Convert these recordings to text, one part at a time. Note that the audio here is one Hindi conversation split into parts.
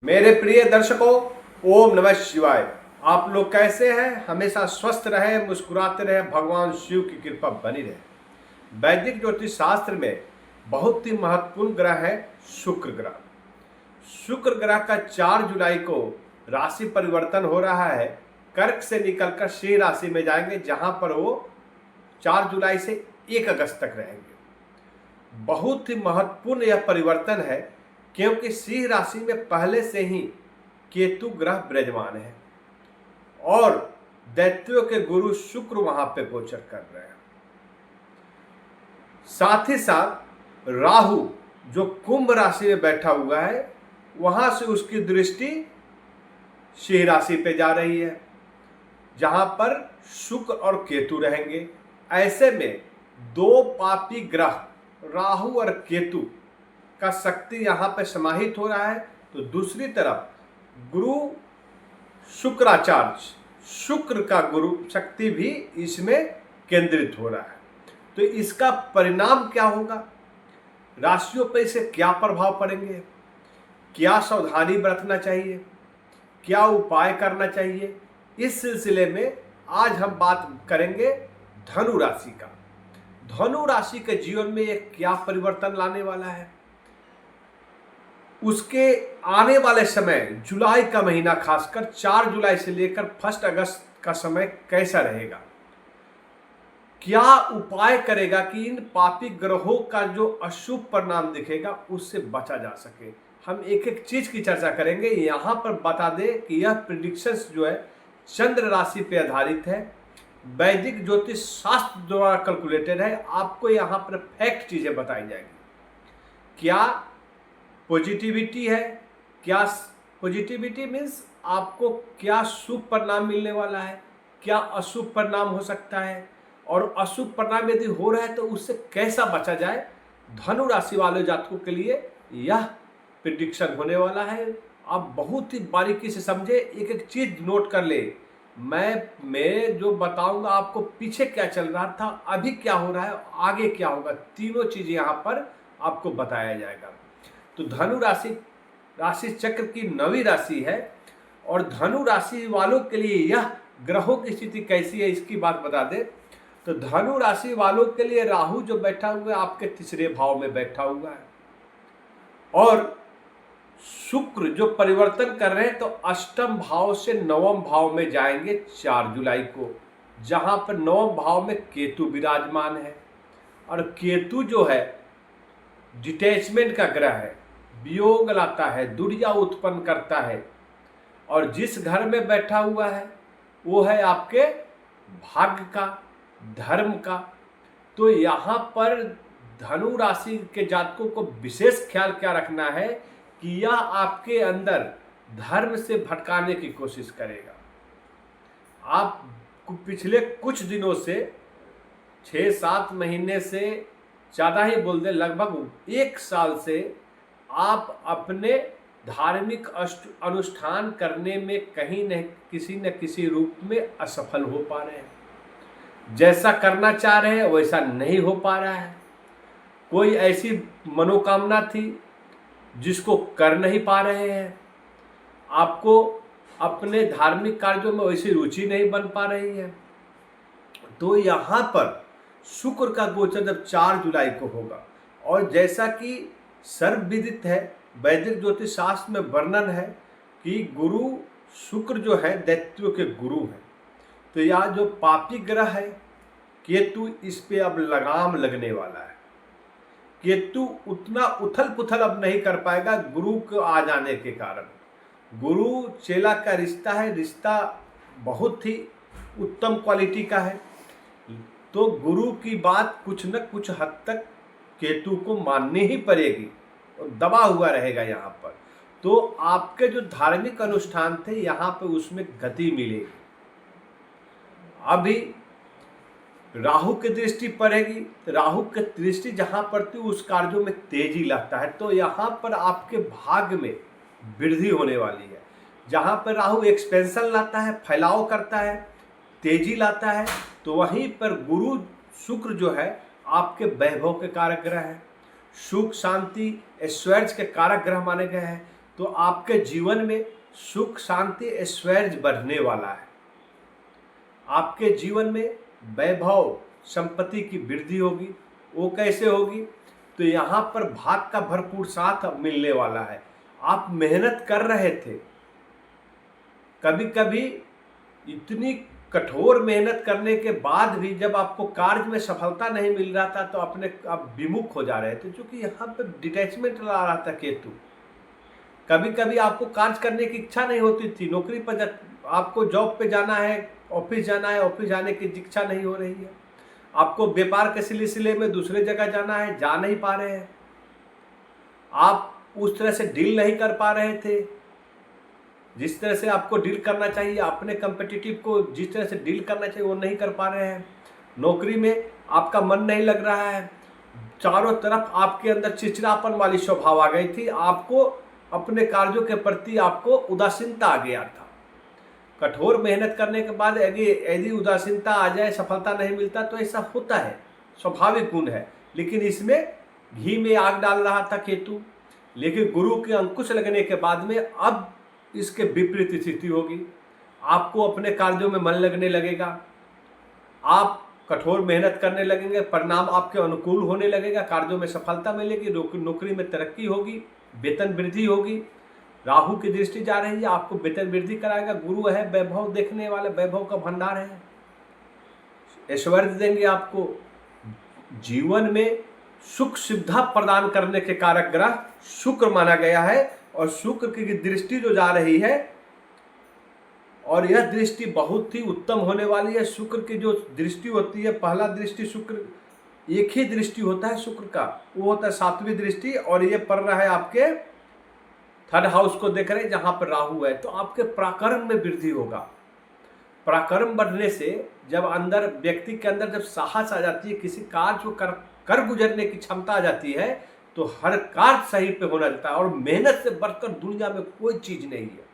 मेरे प्रिय दर्शकों, ओम नमः शिवाय। आप लोग कैसे हैं? हमेशा स्वस्थ रहे, मुस्कुराते रहे, भगवान शिव की कृपा बनी रहे। वैदिक ज्योतिष शास्त्र में बहुत ही महत्वपूर्ण ग्रह है शुक्र ग्रह। शुक्र ग्रह का 4 जुलाई को राशि परिवर्तन हो रहा है। कर्क से निकलकर सिंह राशि में जाएंगे, जहां पर वो 4 जुलाई से 1 अगस्त तक रहेंगे। बहुत ही महत्वपूर्ण यह परिवर्तन है, क्योंकि सिंह राशि में पहले से ही केतु ग्रह विराजमान है और दैत्यों के गुरु शुक्र वहां पे गोचर कर रहे हैं। साथ ही साथ राहु जो कुंभ राशि में बैठा हुआ है, वहां से उसकी दृष्टि सिंह राशि पे जा रही है, जहां पर शुक्र और केतु रहेंगे। ऐसे में दो पापी ग्रह राहु और केतु का शक्ति यहाँ पे समाहित हो रहा है। तो दूसरी तरफ गुरु शुक्राचार्य, शुक्र का गुरु शक्ति भी इसमें केंद्रित हो रहा है। तो इसका परिणाम क्या होगा, राशियों पर इसे क्या प्रभाव पड़ेंगे, क्या सावधानी बरतना चाहिए, क्या उपाय करना चाहिए, इस सिलसिले में आज हम बात करेंगे धनु राशि का। धनु राशि के जीवन में एक क्या परिवर्तन लाने वाला है, उसके आने वाले समय जुलाई का महीना, खासकर 4 जुलाई से लेकर 1 अगस्त का समय कैसा रहेगा, क्या उपाय करेगा कि इन पापी ग्रहों का जो अशुभ परिणाम दिखेगा उससे बचा जा सके। हम एक एक चीज की चर्चा करेंगे। यहाँ पर बता दें कि यह प्रिडिक्शंस जो है चंद्र राशि पे आधारित है, वैदिक ज्योतिष शास्त्र द्वारा कैलकुलेटेड है। आपको यहाँ पर फैक्ट चीजें बताई जाएगी। क्या पॉजिटिविटी है, क्या पॉजिटिविटी मीन्स आपको क्या शुभ परिणाम मिलने वाला है, क्या अशुभ परिणाम हो सकता है, और अशुभ परिणाम यदि हो रहा है तो उससे कैसा बचा जाए। धनु राशि वाले जातकों के लिए यह प्रिडिक्शन होने वाला है। आप बहुत ही बारीकी से समझे, एक एक चीज नोट कर ले। मैं जो बताऊंगा आपको पीछे क्या चल रहा था, अभी क्या हो रहा है, आगे क्या होगा, तीनों चीज यहाँ पर आपको बताया जाएगा। तो धनु राशि राशि चक्र की 9वीं राशि है और धनु राशि वालों के लिए यह ग्रहों की स्थिति कैसी है इसकी बात बता दे। तो धनु राशि वालों के लिए राहु जो बैठा हुआ है आपके 3रे भाव में बैठा हुआ है, और शुक्र जो परिवर्तन कर रहे हैं तो 8म भाव से 9वें भाव में जाएंगे 4 जुलाई को, जहां पर 9वें भाव में केतु विराजमान है। और केतु जो है डिटैचमेंट का ग्रह है, वियोग लाता है, दूरियां उत्पन्न करता है, और जिस घर में बैठा हुआ है वो है आपके भाग्य का, धर्म का। तो यहाँ पर धनु राशि के जातकों को विशेष ख्याल क्या रखना है कि यह आपके अंदर धर्म से भटकाने की कोशिश करेगा। आप पिछले कुछ दिनों से 6-7 महीने से ज़्यादा ही बोल दें, लगभग 1 साल से आप अपने धार्मिक अनुष्ठान करने में कहीं न किसी रूप में असफल हो पा रहे हैं। जैसा करना चाह रहे हैं वैसा नहीं हो पा रहा है। कोई ऐसी मनोकामना थी जिसको कर नहीं पा रहे हैं। आपको अपने धार्मिक कार्यों में वैसी रुचि नहीं बन पा रही है। तो यहाँ पर शुक्र का गोचर जब 4 जुलाई को होगा, और जैसा कि सर्वविदित है, वैदिक ज्योतिष शास्त्र में वर्णन है कि गुरु शुक्र जो है दैत्यों के गुरु हैं। तो यह जो पापी ग्रह है केतु, इस पे अब लगाम लगने वाला है। केतु उतना उथल पुथल अब नहीं कर पाएगा गुरु को आ जाने के कारण। गुरु चेला का रिश्ता है, रिश्ता बहुत ही उत्तम क्वालिटी का है। तो गुरु की बात कुछ न कुछ हद तक केतु को माननी ही पड़ेगी और दबा हुआ रहेगा यहाँ पर। तो आपके जो धार्मिक अनुष्ठान थे यहाँ पे उसमें गति मिलेगी। अभी राहु की दृष्टि पड़ेगी, राहु की दृष्टि जहाँ पड़ती है उस कार्यों में तेजी लाता है। तो यहाँ पर आपके भाग्य में वृद्धि होने वाली है। जहाँ पर राहु एक्सपेंशन लाता है, फैलाव करता है, तेजी लाता है, तो वहीं पर गुरु शुक्र जो है आपके वैभव के कारक ग्रह है, सुख शांति ऐश्वर्य के कारक ग्रह माने गए हैं। तो आपके जीवन में सुख शांति ऐश्वर्य बढ़ने वाला है। आपके जीवन में वैभव संपत्ति की वृद्धि होगी। वो कैसे होगी? तो यहाँ पर भाग का भरपूर साथ अब मिलने वाला है। आप मेहनत कर रहे थे, कभी कभी इतनी कठोर मेहनत करने के बाद भी जब आपको कार्य में सफलता नहीं मिल रहा था तो आप विमुख हो जा रहे थे, क्योंकि यहाँ पर डिटैचमेंट ला रहा था केतु। कभी कभी आपको कार्य करने की इच्छा नहीं होती थी, नौकरी पर आपको जॉब पे जाना है, ऑफिस जाना है, ऑफिस जाने की इच्छा नहीं हो रही है। आपको व्यापार के सिलसिले में दूसरे जगह जाना है, जा नहीं पा रहे हैं। आप उस तरह से डील नहीं कर पा रहे थे जिस तरह से आपको डील करना चाहिए, अपने कॉम्पिटिटिव को जिस तरह से डील करना चाहिए वो नहीं कर पा रहे हैं। नौकरी में आपका मन नहीं लग रहा है, चारों तरफ आपके अंदर चिड़चिड़ापन वाली स्वभाव आ गई थी, आपको अपने कार्यों के प्रति आपको उदासीनता आ गया था। कठोर मेहनत करने के बाद यदि उदासीनता आ जाए, सफलता नहीं मिलता, तो ऐसा होता है, स्वाभाविक गुण है। लेकिन इसमें घी में आग डाल रहा था केतु। लेकिन गुरु के अंकुश लगने के बाद में अब इसके विपरीत स्थिति होगी। आपको अपने कार्यों में मन लगने लगेगा, आप कठोर मेहनत करने लगेंगे, परिणाम आपके अनुकूल होने लगेगा, कार्यों में सफलता मिलेगी, नौकरी में तरक्की होगी, वेतन वृद्धि होगी। राहु की दृष्टि जा रही है, आपको वेतन वृद्धि कराएगा। गुरु है वैभव देखने वाला, वैभव का भंडार है, ऐश्वर्य देंगे आपको। जीवन में सुख सुविधा प्रदान करने के कारक ग्रह शुक्र माना गया है, और शुक्र की दृष्टि जो जा रही है, और यह दृष्टि बहुत ही उत्तम होने वाली है। शुक्र की जो दृष्टि होती है, पहला दृष्टि शुक्र, एक ही दृष्टि होता है शुक्र का, वो होता है 7वीं दृष्टि, और ये पड़ रहा है आपके 3rd हाउस को देख रहे हैं जहां पर राहु है। तो आपके पराक्रम में वृद्धि होगा। पराक्रम बढ़ने से जब अंदर व्यक्ति के अंदर जब साहस आ जाती है, किसी कार्य को कर गुजरने की क्षमता आ जाती है, तो हर कार्य सही पे होना जाता है। और मेहनत से बढ़कर दुनिया में कोई चीज नहीं है।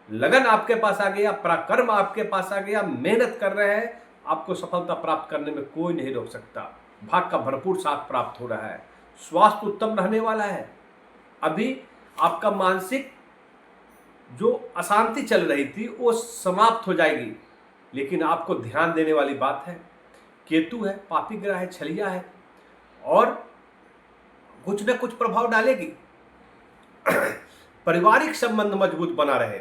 लगन आपके पास आ गया, पराक्रम आपके पास आ गया, मेहनत कर रहे हैं, आपको सफलता प्राप्त करने में कोई नहीं रोक सकता। भाग का भरपूर साथ प्राप्त हो रहा है। स्वास्थ्य उत्तम रहने वाला है। अभी आपका मानसिक जो अशांति चल रही थी वो समाप्त हो जाएगी। लेकिन आपको ध्यान देने वाली बात है, केतु है, पापी ग्रह है, छलिया है, और कुछ न कुछ प्रभाव डालेगी। पारिवारिक संबंध मजबूत बना रहे।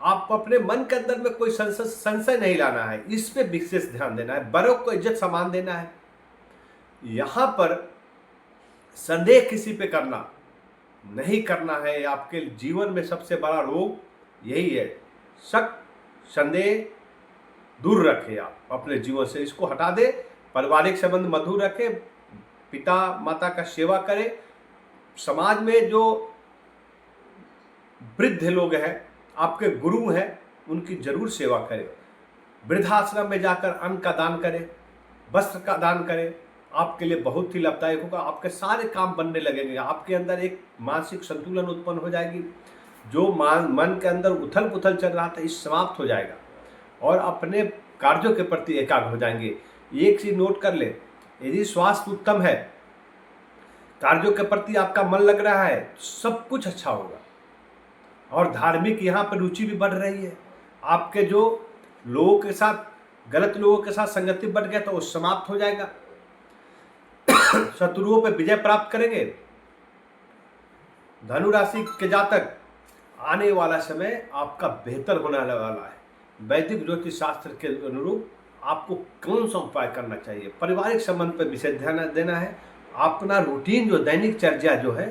आप अपने मन के अंदर में कोई संशय नहीं लाना है, इस पे विशेष ध्यान देना है। बड़ों को इज्जत सम्मान देना है। यहां पर संदेह किसी पे करना नहीं करना है। आपके जीवन में सबसे बड़ा रोग यही है, शक संदेह दूर रखें। आप अपने जीवन से इसको हटा दे। पारिवारिक संबंध मधुर रखें, पिता माता का सेवा करें। समाज में जो वृद्ध लोग हैं, आपके गुरु हैं, उनकी जरूर सेवा करें। वृद्धाश्रम में जाकर अन्न का दान करें, वस्त्र का दान करें, आपके लिए बहुत ही लाभदायक होगा। आपके सारे काम बनने लगेंगे। आपके अंदर एक मानसिक संतुलन उत्पन्न हो जाएगी। जो मन के अंदर उथल पुथल चल रहा था, इस समाप्त हो जाएगा, और अपने कार्यों के प्रति एकाग्र हो जाएंगे। एक चीज नोट कर ले, यदि स्वास्थ्य उत्तम है, कार्यों के प्रति आपका मन लग रहा है, सब कुछ अच्छा होगा। और धार्मिक यहाँ पर रुचि भी बढ़ रही है। आपके जो लोगों के साथ, गलत लोगों के साथ संगति बढ़ गया तो वो समाप्त हो जाएगा। शत्रुओं पर विजय प्राप्त करेंगे। धनु राशि के जातक, आने वाला समय आपका बेहतर होने वाला है। वैदिक ज्योतिष शास्त्र के अनुरूप आपको कौन सा उपाय करना चाहिए, पारिवारिक संबंध पर विशेष ध्यान देना है। अपना रूटीन जो दैनिक चर्या जो है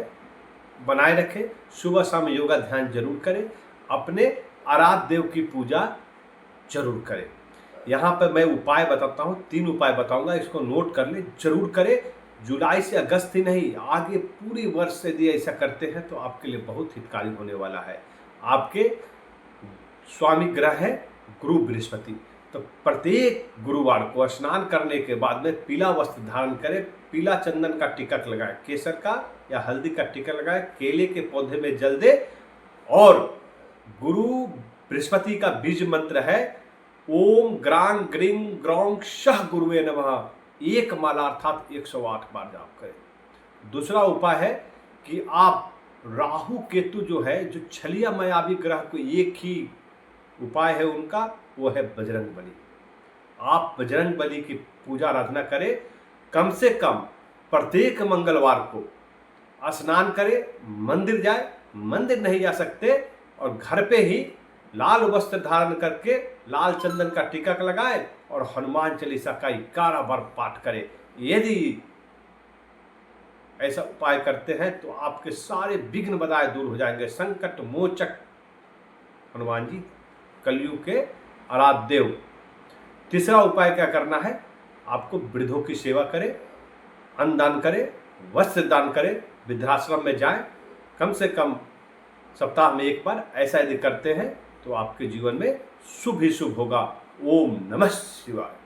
बनाए रखें। सुबह शाम योगा ध्यान जरूर करें। अपने आराध्य देव की पूजा जरूर करें। यहाँ पर मैं उपाय बताता हूँ, 3 उपाय बताऊंगा, इसको नोट कर ले, जरूर करें। जुलाई से अगस्त ही नहीं, आगे पूरी वर्ष से यदि ऐसा करते हैं तो आपके लिए बहुत हितकारी होने वाला है। आपके स्वामी ग्रह है गुरु बृहस्पति, तो प्रत्येक गुरुवार को स्नान करने के बाद में पीला वस्त्र धारण करें, पीला चंदन का टिकट लगाएं, केसर का या हल्दी का टिकट लगाएं, केले के पौधे में जल दे, और गुरु बृहस्पति का बीज मंत्र है ओम ग्रांग ग्रीं ग्रौंग शह गुरुवे नमः। एक माला अर्थात 108 बार जाप करें। दूसरा उपाय है कि आप राहु केतु जो है, जो छलिया मायावी ग्रह को एक ही उपाय है उनका, वो है बजरंग बली। आप बजरंग बली की पूजा आराधना करें, कम से कम प्रत्येक मंगलवार को स्नान करें, मंदिर जाए, मंदिर नहीं जा सकते और घर पे ही लाल वस्त्र धारण करके लाल चंदन का टीका लगाए और हनुमान चालीसा का 11 बार पाठ करें। यदि ऐसा उपाय करते हैं तो आपके सारे विघ्न बाधाएं दूर हो जाएंगे। संकट मोचक हनुमान जी कलयुग के आराध्य देव। तीसरा उपाय क्या करना है, आपको वृद्धों की सेवा करें, अन्न दान करें, वस्त्र दान करें, वृद्धाश्रम में जाएं, कम से कम सप्ताह में एक बार। ऐसा यदि करते हैं तो आपके जीवन में शुभ ही शुभ होगा। ओम नमः शिवाय।